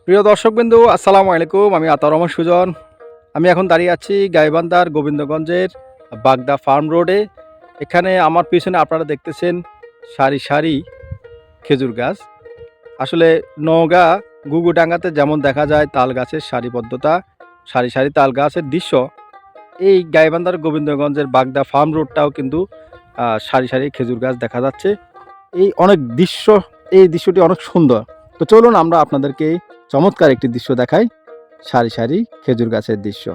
প্রিয় দর্শকবৃন্দু, আসসালামু আলাইকুম। আমি আতাউর রহমান সুজন। আমি এখন দাঁড়িয়ে আছি গাইবান্ধার গোবিন্দগঞ্জের বাগদা ফার্ম রোডে। এখানে আমার পিছনে আপনারা দেখতেছেন সারি সারি খেজুর গাছ। আসলে নওগাঁ গুগুডাঙ্গাতে যেমন দেখা যায় তাল গাছের সারিবদ্ধতা, সারি সারি তাল গাছের দৃশ্য, এই গাইবান্ধার গোবিন্দগঞ্জের বাগদা ফার্ম রোডটাও কিন্তু সারি সারি খেজুর গাছ দেখা যাচ্ছে। এই দৃশ্যটি অনেক সুন্দর। তো চলুন আমরা আপনাদেরকে চমৎকার একটি দৃশ্য দেখাই, সারি সারি খেজুর গাছের দৃশ্য।